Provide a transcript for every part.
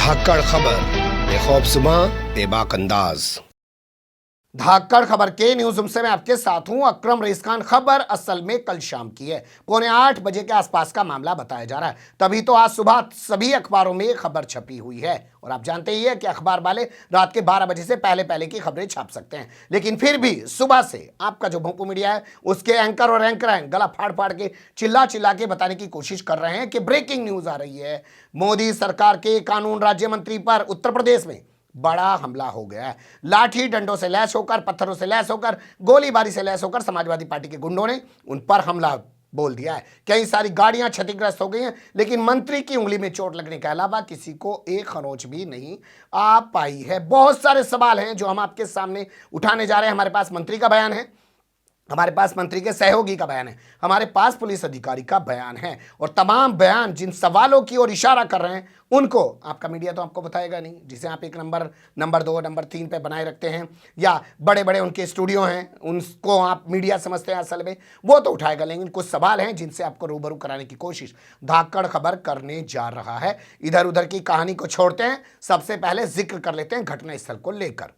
धाकड़ खबर, बेखौफजुमा बेबाक अंदाज। धाकड़ खबर के न्यूज रूम से मैं आपके साथ हूं अकरम रईस खान। खबर असल में कल शाम की है, 7:45 के आसपास का मामला बताया जा रहा है। तभी तो आज सुबह सभी अखबारों में खबर छपी हुई है और आप जानते ही है कि अखबार वाले रात के 12 बजे से पहले पहले की खबरें छाप सकते हैं, लेकिन फिर भी सुबह से आपका जो भोंपू मीडिया है उसके एंकर और एंकर गला फाड़ फाड़ के चिल्ला चिल्ला के बताने की कोशिश कर रहे हैं कि ब्रेकिंग न्यूज आ रही है, मोदी सरकार के कानून राज्य मंत्री पर उत्तर प्रदेश में बड़ा हमला हो गया है। लाठी डंडों से लैस होकर, पत्थरों से लैस होकर, गोलीबारी से लैस होकर समाजवादी पार्टी के गुंडों ने उन पर हमला बोल दिया है। कई सारी गाड़ियां क्षतिग्रस्त हो गई हैं, लेकिन मंत्री की उंगली में चोट लगने के अलावा किसी को एक खरोंच भी नहीं आ पाई है। बहुत सारे सवाल हैं जो हम आपके सामने उठाने जा रहे हैं। हमारे पास मंत्री का बयान है, हमारे पास मंत्री के सहयोगी का बयान है, हमारे पास पुलिस अधिकारी का बयान है, और तमाम बयान जिन सवालों की ओर इशारा कर रहे हैं उनको आपका मीडिया तो आपको बताएगा नहीं, जिसे आप एक नंबर 2 नंबर 3 पे बनाए रखते हैं, या बड़े बड़े उनके स्टूडियो हैं उनको आप मीडिया समझते हैं, असल में वो तो उठाएगा। लेकिन कुछ सवाल हैं जिनसे आपको रूबरू कराने की कोशिश धाकड़ खबर करने जा रहा है। इधर उधर की कहानी को छोड़ते हैं, सबसे पहले जिक्र कर लेते हैं घटनास्थल को लेकर।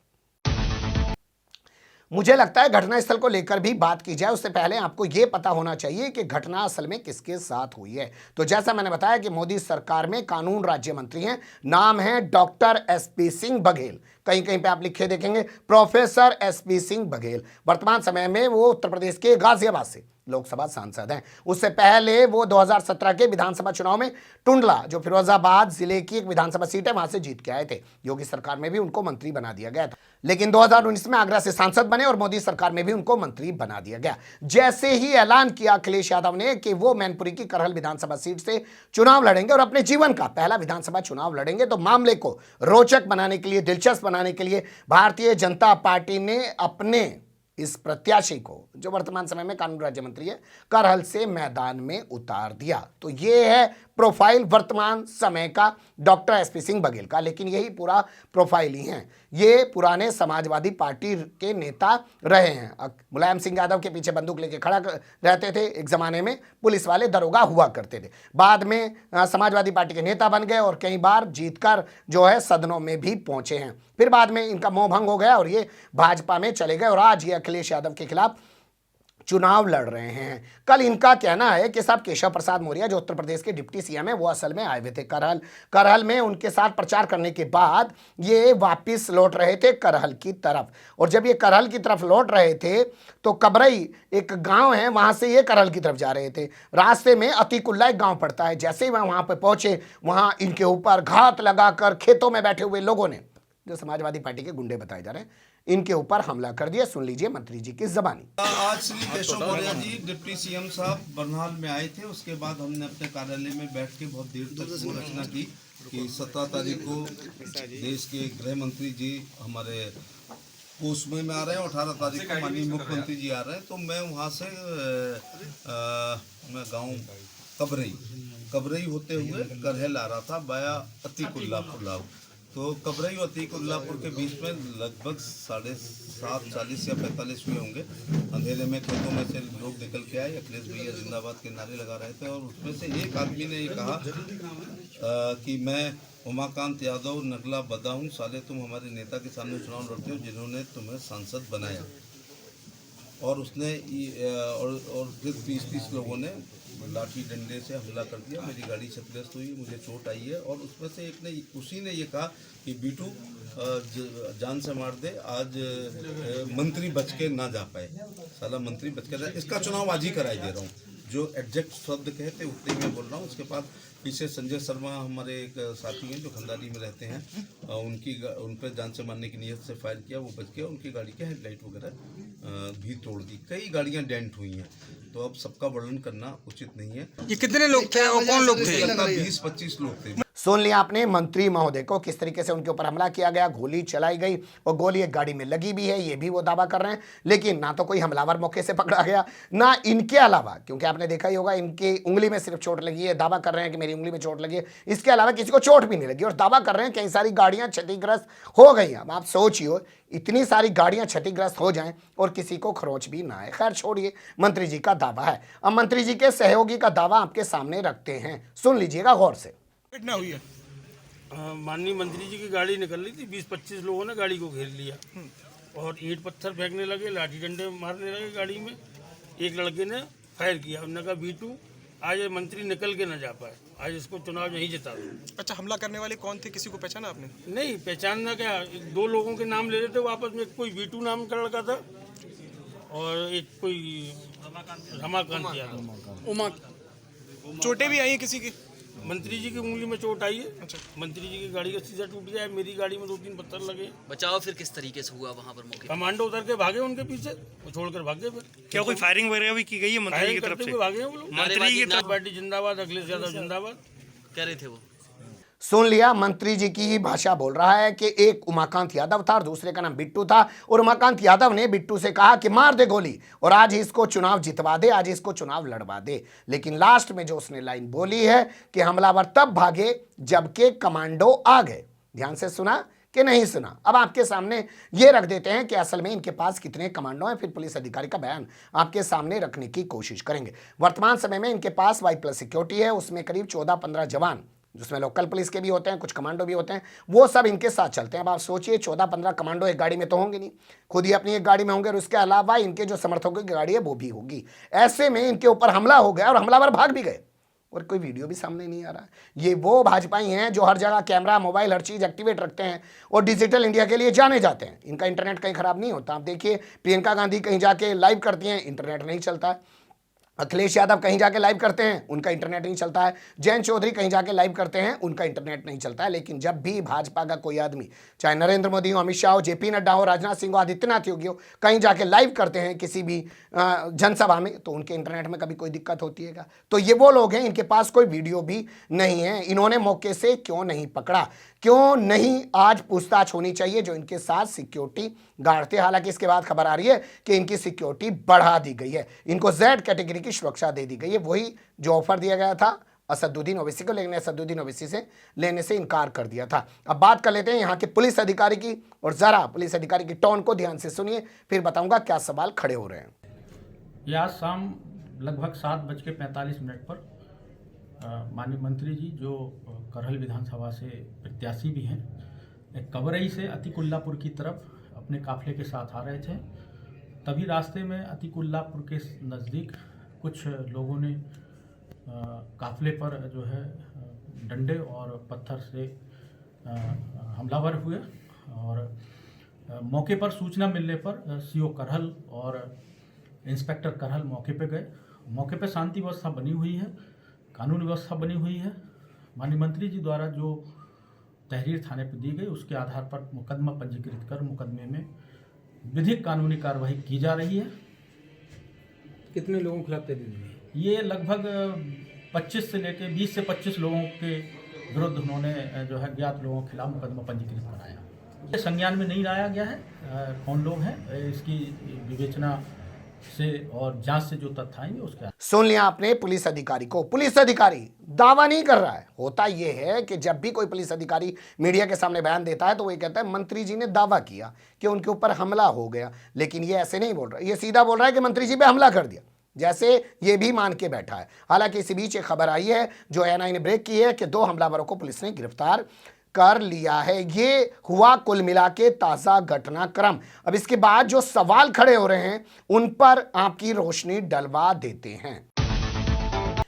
मुझे लगता है घटनास्थल को लेकर भी बात की जाए उससे पहले आपको यह पता होना चाहिए कि घटना असल में किसके साथ हुई है। तो जैसा मैंने बताया कि मोदी सरकार में कानून राज्य मंत्री हैं, नाम है डॉक्टर एसपी सिंह बघेल। कहीं कहीं पे आप लिखे देखेंगे प्रोफेसर एसपी सिंह बघेल। वर्तमान समय में वो उत्तर प्रदेश के गाजियाबाद से लोकसभा सांसद हैं। उससे पहले वो 2017 के विधानसभा चुनाव में टुंडला, जो फिरोजाबाद जिले की एक विधानसभा सीट है, वहां से जीत के आए थे। योगी सरकार में भी उनको मंत्री बना दिया गया था, लेकिन 2019 में आगरा से सांसद बने और मोदी सरकार में भी उनको मंत्री बना दिया गया। जैसे ही ऐलान किया अखिलेश यादव ने कि वो मैनपुरी की करहल विधानसभा सीट से चुनाव लड़ेंगे और अपने जीवन का पहला विधानसभा चुनाव लड़ेंगे, तो मामले को रोचक बनाने के लिए, दिलचस्प बनाने के लिए भारतीय जनता पार्टी ने अपने इस प्रत्याशी को, जो वर्तमान समय में कानून राज्य मंत्री है, करहल से मैदान में उतार दिया। तो ये है प्रोफाइल वर्तमान समय का डॉक्टर एसपी सिंह बघेल का। लेकिन यही पूरा प्रोफाइल ही है, ये पुराने समाजवादी पार्टी के नेता रहे हैं। मुलायम सिंह यादव के पीछे बंदूक लेके खड़ा रहते थे, एक जमाने में पुलिस वाले दरोगा हुआ करते थे, बाद में समाजवादी पार्टी के नेता बन गए और कई बार जीतकर जो है सदनों में भी पहुंचे हैं। फिर बाद में इनका मोह भंग हो गया और ये भाजपा में चले गए और आज ये अखिलेश यादव के खिलाफ चुनाव लड़ रहे हैं। कल इनका कहना है कि साहब केशव प्रसाद मौर्य, जो उत्तर प्रदेश के डिप्टी सीएम है, वो असल में आए हुए थे करहल में उनके साथ प्रचार करने के बाद ये वापस लौट रहे थे करहल की तरफ। और जब ये करहल की तरफ लौट रहे थे तो कबरई एक गांव है, वहां से ये करहल की तरफ जा रहे थे। रास्ते में अतीकुल्ला एक गांव पड़ता है। जैसे ही वहां पर पहुंचे, वहां इनके ऊपर घात लगाकर खेतों में बैठे हुए लोगों ने, जो समाजवादी पार्टी के गुंडे बताए जा रहे हैं, इनके ऊपर हमला कर दिया। सुन लीजिए मंत्री जी की जबानी। आज श्री केशव मौर्य जी डिप्टी सीएम साहब बरनाल में आए थे। उसके बाद हमने अपने कार्यालय में बैठ के बहुत देर तक रचना की कि 17 तारीख को देश के गृह मंत्री जी हमारे कोसमई में आ रहे हैं और 18 तारीख को माननीय मुख्यमंत्री जी आ रहे हैं। तो मैं वहाँ से मैं गाँव कबरई होते हुए करहल आ रहा था बाया अतीकुल्लापुर। तो कबरई और अतीकुल्लापुर के बीच में लगभग 7:30 या 45 हुए होंगे। अंधेरे में खेतों में से लोग निकल के आए, अखिलेश भैया जिंदाबाद के नारे लगा रहे थे, और उसमें से एक आदमी ने ये कहा कि मैं उमाकांत यादव नगला बदा हूँ, साले तुम हमारे नेता के सामने चुनाव लड़ते हो जिन्होंने तुम्हें सांसद बनाया। और उसने और फिर 20-30 लोगों ने लाठी डंडे से हमला कर दिया। मेरी गाड़ी क्षतिग्रस्त हुई, मुझे चोट आई है। और उसमें से एक ने, उसी ने ये कहा कि बीटू जान से मार दे, आज मंत्री बच के ना जा पाए, साला मंत्री बच के, इसका चुनाव आज ही कराई दे रहा हूँ। जो एग्जैक्ट शब्द कहते उतने मैं बोल रहा हूँ। उसके बाद पीछे संजय शर्मा हमारे एक साथी हैं जो खंडारी में रहते हैं, उन पर जान से मारने की नीयत से फायर किया, वो बच गया। उनकी गाड़ी के हेडलाइट वगैरह भी तोड़ दी, कई गाड़ियां डेंट हुई हैं। तो अब सबका वर्णन करना उचित नहीं है। ये कितने लोग थे और कौन लोग थे? 20-25 लोग थे। सुन लिया आपने मंत्री महोदय को, किस तरीके से उनके ऊपर हमला किया गया, गोली चलाई गई और गोली एक गाड़ी में लगी भी है, ये भी वो दावा कर रहे हैं। लेकिन ना तो कोई हमलावर मौके से पकड़ा गया, ना इनके अलावा, क्योंकि आपने देखा ही होगा इनकी उंगली में सिर्फ चोट लगी है, दावा कर रहे हैं कि मेरी उंगली में चोट लगी है, इसके अलावा किसी को चोट भी नहीं लगी। और दावा कर रहे हैं कई सारी गाड़ियां क्षतिग्रस्त हो गई। अब आप सोचिए, इतनी सारी गाड़ियां क्षतिग्रस्त हो जाएं और किसी को खरोंच भी ना आए। खैर छोड़िए, मंत्री जी का दावा है। अब मंत्री जी के सहयोगी का दावा आपके सामने रखते हैं, सुन लीजिएगा गौर से। घटना हुई है माननीय मंत्री जी की गाड़ी निकल रही थी, 20-25 लोगों ने गाड़ी को घेर लिया और ईंट पत्थर फेंकने लगे, लाठी डंडे मारने लगे गाड़ी में। एक लड़के ने फायर किया, उन्होंने कहा बीटू आज ये मंत्री निकल के न जा पाए, आज इसको चुनाव नहीं जिता दो। अच्छा, हमला करने वाले कौन थे, किसी को पहचाना आपने? नहीं पहचानना क्या, 2 लोगों के नाम ले रहे थे वापस में, कोई बीटू नाम का लड़का था और एक कोई रमाकांत यादव। उमा, चोटें भी आई हैं किसी की? मंत्री जी की उंगली में चोट आई है। अच्छा। मंत्री जी की गाड़ी का शीशा टूट गया है, मेरी गाड़ी में 2-3 पत्थर लगे। बचाव फिर किस तरीके से हुआ वहाँ पर मौके? कमांडो उतर के भागे उनके पीछे, वो छोड़कर भागे। फिर क्या कोई फायरिंग वगैरह भी की गई है मंत्री की तरफ से? भागे हैं वो लोग। मंत्री की तरफ पार्टी जिंदाबाद, अखिलेश यादव जिंदाबाद कह रहे थे वो। सुन लिया, मंत्री जी की ही भाषा बोल रहा है कि एक उमाकांत यादव था और दूसरे का नाम बिट्टू था, और उमाकांत यादव ने बिट्टू से कहा कि मार दे गोली और आज इसको चुनाव जितवा दे, आज इसको चुनाव लड़वा दे। लेकिन लास्ट में जो उसने लाइन बोली है कि हमलावर तब भागे जबकि कमांडो आ गए। ध्यान से सुना कि नहीं सुना? अब आपके सामने ये रख देते हैं कि असल में इनके पास कितने कमांडो हैं, फिर पुलिस अधिकारी का बयान आपके सामने रखने की कोशिश करेंगे। वर्तमान समय में इनके पास Y+ सिक्योरिटी है, उसमें करीब 14-15 जवान, जिसमें लोकल पुलिस के भी होते हैं, कुछ कमांडो भी होते हैं, वो सब इनके साथ चलते हैं। अब आप सोचिए 14-15 कमांडो एक गाड़ी में तो होंगे नहीं, खुद ही अपनी एक गाड़ी में होंगे और उसके अलावा इनके जो समर्थकों की गाड़ी है वो भी होगी। ऐसे में इनके ऊपर हमला हो गया और हमलावर भाग भी गए और कोई वीडियो भी सामने नहीं आ रहा। ये वो भाजपाई हैं जो हर जगह कैमरा, मोबाइल, हर चीज़ एक्टिवेट रखते हैं और डिजिटल इंडिया के लिए जाने जाते हैं। इनका इंटरनेट कहीं ख़राब नहीं होता। आप देखिए, प्रियंका गांधी कहीं जाके लाइव करती हैं, इंटरनेट नहीं चलता है। अखिलेश यादव कहीं जाके लाइव करते हैं, उनका इंटरनेट नहीं चलता है। जयंत चौधरी कहीं जाके लाइव करते हैं, उनका इंटरनेट नहीं चलता है। लेकिन जब भी भाजपा का कोई आदमी, चाहे नरेंद्र मोदी हो, अमित शाह हो, JP नड्डा हो, राजनाथ सिंह हो, आदित्यनाथ योगी हो, कहीं जाके लाइव करते हैं किसी भी जनसभा में, तो उनके इंटरनेट में कभी कोई दिक्कत होती है क्या? तो ये वो लोग हैं, इनके पास कोई वीडियो भी नहीं है। इन्होंने मौके से क्यों नहीं पकड़ा, क्यों नहीं आज पूछताछ होनी चाहिए जो इनके साथ सिक्योरिटी गार्ड थे। हालांकि इसके बाद खबर आ रही है कि इनकी सिक्योरिटी बढ़ा दी गई है, इनको Z कैटेगरी की सुरक्षा दे दी गई है, वही जो ऑफर दिया गया था असदुद्दीन ओवैसी को, लेकिन असदुद्दीन ओवैसी से लेने से इनकार कर दिया था। अब बात कर लेते हैं यहाँ के पुलिस अधिकारी की, और जरा पुलिस अधिकारी की टोन को ध्यान से सुनिए, फिर बताऊंगा क्या सवाल खड़े हो रहे हैं। यह आज शाम लगभग 7:45 पर माननीय मंत्री जी जो करहल विधानसभा से प्रत्याशी भी हैं, एक कबरई से अतिकुल्लापुर की तरफ अपने काफिले के साथ आ रहे थे। तभी रास्ते में अतिकुल्लापुर के नज़दीक कुछ लोगों ने काफिले पर जो है डंडे और पत्थर से हमलावर हुए और मौके पर सूचना मिलने पर CO करहल और इंस्पेक्टर करहल मौके पे गए। मौके पे शांति व्यवस्था बनी हुई है, कानून व्यवस्था बनी हुई है। माननीय मंत्री जी द्वारा जो तहरीर थाने पर दी गई उसके आधार पर मुकदमा पंजीकृत कर मुकदमे में विधिक कानूनी कार्रवाई की जा रही है। कितने लोगों के खिलाफ तहरीर दी? ये लगभग 25 से लेकर 20 से 25 लोगों के विरुद्ध उन्होंने जो है ज्ञात लोगों के खिलाफ मुकदमा पंजीकृत कराया। ये संज्ञान में नहीं लाया गया है कौन लोग हैं, इसकी विवेचना से और जांच से जो तथ्य आएंगे उसके। सुन लिया आपने पुलिस अधिकारी को। पुलिस अधिकारी दावा नहीं कर रहा है। होता यह है कि जब भी कोई पुलिस अधिकारी मीडिया के सामने बयान देता है तो वो ये कहता है मंत्री जी ने दावा किया कि उनके ऊपर हमला हो गया, लेकिन ये ऐसे नहीं बोल रहा, ये सीधा बोल रहा है कि मंत्री जी पे हमला कर दिया, जैसे ये भी मान के बैठा है। हालांकि इसी बीच एक खबर आई है जो NI ने ब्रेक की है कि 2 हमलावरों को पुलिस ने गिरफ्तार कर लिया है। ये हुआ कुल मिला के ताज़ा घटनाक्रम। अब इसके बाद जो सवाल खड़े हो रहे हैं उन पर आपकी रोशनी डलवा देते हैं।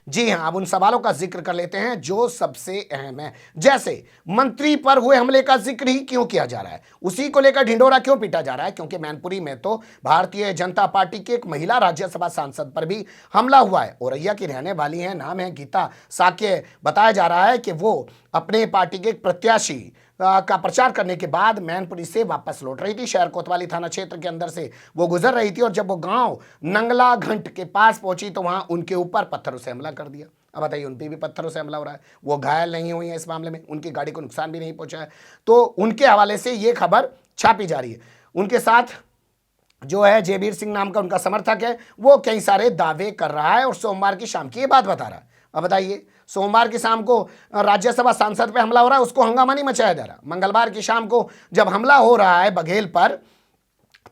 जी हां, अब उन सवालों का जिक्र कर लेते हैं जो सबसे अहम है। जैसे मंत्री पर हुए हमले का जिक्र ही क्यों किया जा रहा है, उसी को लेकर ढिंढोरा क्यों पीटा जा रहा है? क्योंकि मैनपुरी में तो भारतीय जनता पार्टी की एक महिला राज्यसभा सांसद पर भी हमला हुआ है। औरैया की रहने वाली है, नाम है गीता साक्य। बताया जा रहा है कि वो अपने पार्टी के एक प्रत्याशी का प्रचार करने के बाद मैनपुरी से वापस लौट रही थी। शहर कोतवाली थाना क्षेत्र के अंदर से वो गुजर रही थी और जब वो गांव नंगला घंट के पास पहुंची तो वहां उनके ऊपर पत्थरों से हमला कर दिया। अब बताइए, उन पे भी पत्थरों से हमला हो रहा है। वो घायल नहीं हुई है इस मामले में, उनकी गाड़ी को नुकसान भी नहीं पहुंचा है। तो उनके हवाले से ये खबर छापी जा रही है। उनके साथ जो है जयवीर सिंह नाम का उनका समर्थक है, वो कई सारे दावे कर रहा है और सोमवार की शाम की ये बात बता रहा है। अब बताइए, सोमवार की शाम को राज्यसभा सांसद पे हमला हो रहा है, उसको हंगामा नहीं मचाया जा रहा। मंगलवार की शाम को जब हमला हो रहा है बघेल पर,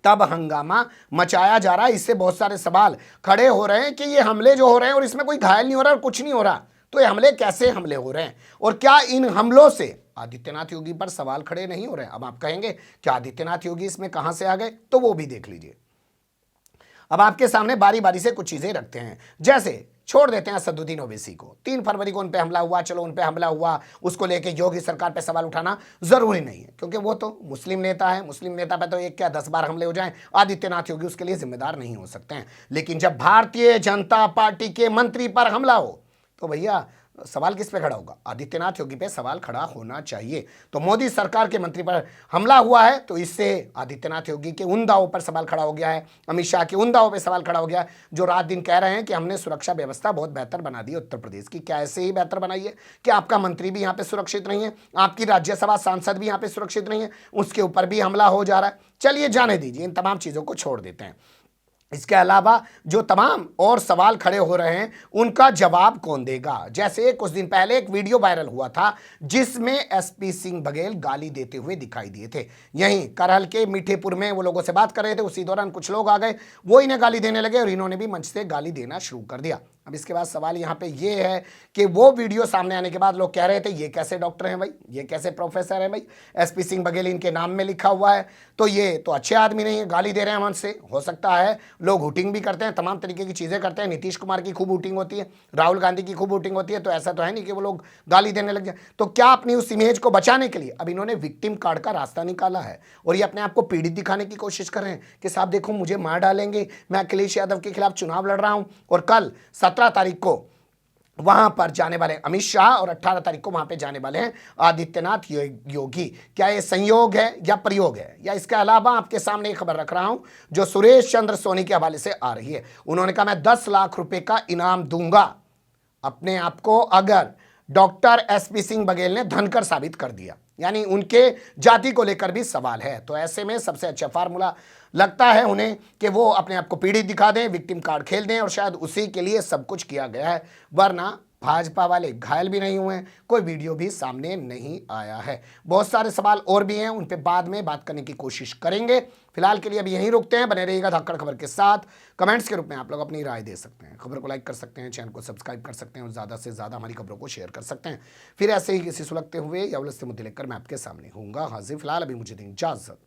तब हंगामा मचाया जा रहा है। इससे बहुत सारे सवाल खड़े हो रहे हैं कि ये हमले जो हो रहे हैं और इसमें कोई घायल नहीं हो रहा और कुछ नहीं हो रहा, तो ये हमले कैसे हमले हो रहे हैं और क्या इन हमलों से आदित्यनाथ योगी पर सवाल खड़े नहीं हो रहे हैं? अब आप कहेंगे कि आदित्यनाथ योगी इसमें कहां से आ गए, तो वो भी देख लीजिए। अब आपके सामने बारी बारी से कुछ चीजें रखते हैं, जैसे छोड़ देते हैं असदुद्दीन ओवैसी को। 3 फरवरी को उन पे हमला हुआ, चलो उन पे हमला हुआ, उसको लेके योगी सरकार पे सवाल उठाना जरूरी नहीं है, क्योंकि वो तो मुस्लिम नेता है। मुस्लिम नेता पे तो एक क्या 10 बार हमले हो जाएं, आदित्यनाथ योगी उसके लिए जिम्मेदार नहीं हो सकते हैं। लेकिन जब भारतीय जनता पार्टी के मंत्री पर हमला हो तो भैया सवाल किस पे खड़ा होगा? आदित्यनाथ योगी पे सवाल खड़ा होना चाहिए। तो मोदी सरकार के मंत्री पर हमला हुआ है तो इससे आदित्यनाथ योगी के उन दावों पर सवाल खड़ा हो गया है, अमित शाह के उन दावों पे सवाल खड़ा हो गया है जो रात दिन कह रहे हैं कि हमने सुरक्षा व्यवस्था बहुत बेहतर बना दी है उत्तर प्रदेश की। क्या ऐसे ही बेहतर बनाई है कि आपका मंत्री भी यहाँ पे सुरक्षित नहीं है, आपकी राज्यसभा सांसद भी यहाँ पे सुरक्षित नहीं है, उसके ऊपर भी हमला हो जा रहा है? चलिए जाने दीजिए, इन तमाम चीज़ों को छोड़ देते हैं। इसके अलावा जो तमाम और सवाल खड़े हो रहे हैं उनका जवाब कौन देगा? जैसे कुछ दिन पहले एक वीडियो वायरल हुआ था जिसमें एसपी सिंह बघेल गाली देते हुए दिखाई दिए थे। यहीं करहल के मीठेपुर में वो लोगों से बात कर रहे थे, उसी दौरान कुछ लोग आ गए, वो इन्हें गाली देने लगे और इन्होंने भी मंच से गाली देना शुरू कर दिया। अब इसके बाद सवाल यहाँ पे ये है कि वो वीडियो सामने आने के बाद लोग कह रहे थे ये कैसे डॉक्टर हैं भाई, ये कैसे प्रोफेसर हैं भाई, एसपी सिंह बघेल इनके नाम में लिखा हुआ है, तो ये तो अच्छे आदमी नहीं है, गाली दे रहे हैं मंच से। हो सकता है लोग हुटिंग भी करते हैं, तमाम तरीके की चीज़ें करते हैं, नीतीश कुमार की खूब हुटिंग होती है, राहुल गांधी की खूब हुटिंग होती है, तो ऐसा तो है नहीं कि वो लोग गाली देने लग जाए। तो क्या अपनी उस इमेज को बचाने के लिए अब इन्होंने विक्टिम कार्ड का रास्ता निकाला है और ये अपने आप को पीड़ित दिखाने की कोशिश कर रहे हैं कि साहब देखो मुझे मार डालेंगे, मैं अखिलेश यादव के खिलाफ चुनाव लड़ रहा हूं और कल 17 तारीख को वहां पर जाने वाले अमित शाह और 18 तारीख को वहां पे जाने वाले हैं आदित्यनाथ योगी। क्या ये संयोग है या प्रयोग है? या इसके अलावा आपके सामने एक खबर रख रहा हूं जो सुरेश चंद्र सोनी के हवाले से आ रही है। उन्होंने कहा मैं 10 लाख रुपए का इनाम दूंगा अपने आप को अगर डॉक्टर एसपी सिंह बघेल ने धनकर साबित कर दिया, यानी उनके जाति को लेकर भी सवाल है। तो ऐसे में सबसे अच्छा फार्मूला लगता है उन्हें कि वो अपने आप को पीड़ित दिखा दें, विक्टिम कार्ड खेल दें और शायद उसी के लिए सब कुछ किया गया है, वरना भाजपा वाले घायल भी नहीं हुए हैं, कोई वीडियो भी सामने नहीं आया है। बहुत सारे सवाल और भी हैं, उन पे बाद में बात करने की कोशिश करेंगे। फिलहाल के लिए अभी यहीं रुकते हैं। बने रहिएगा धाकड़ खबर के साथ। कमेंट्स के रूप में आप लोग अपनी राय दे सकते हैं, खबर को लाइक कर सकते हैं, चैनल को सब्सक्राइब कर सकते हैं और ज़्यादा से ज़्यादा हमारी खबरों को शेयर कर सकते हैं। फिर ऐसे ही किसी सुलगते हुए या उलझते मुद्दे लेकर मैं आपके सामने होऊंगा हाजिर। फिलहाल अभी मुझे दें इजाज़त।